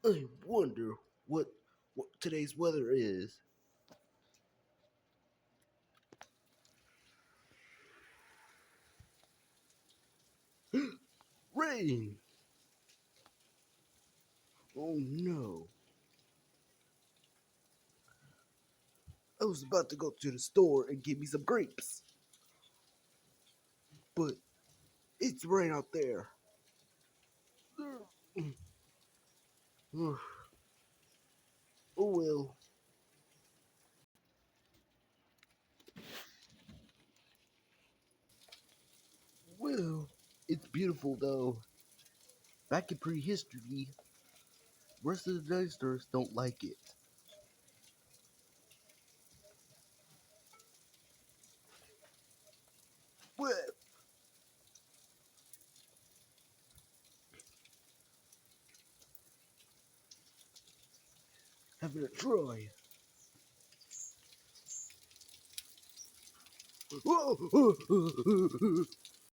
I wonder what today's weather is. Rain! Oh no. I was about to go to the store and get me some grapes, but it's rain out there. Oh well. Well, it's beautiful though. Back in prehistory, rest of the dinosaurs don't like it. Well, having a try.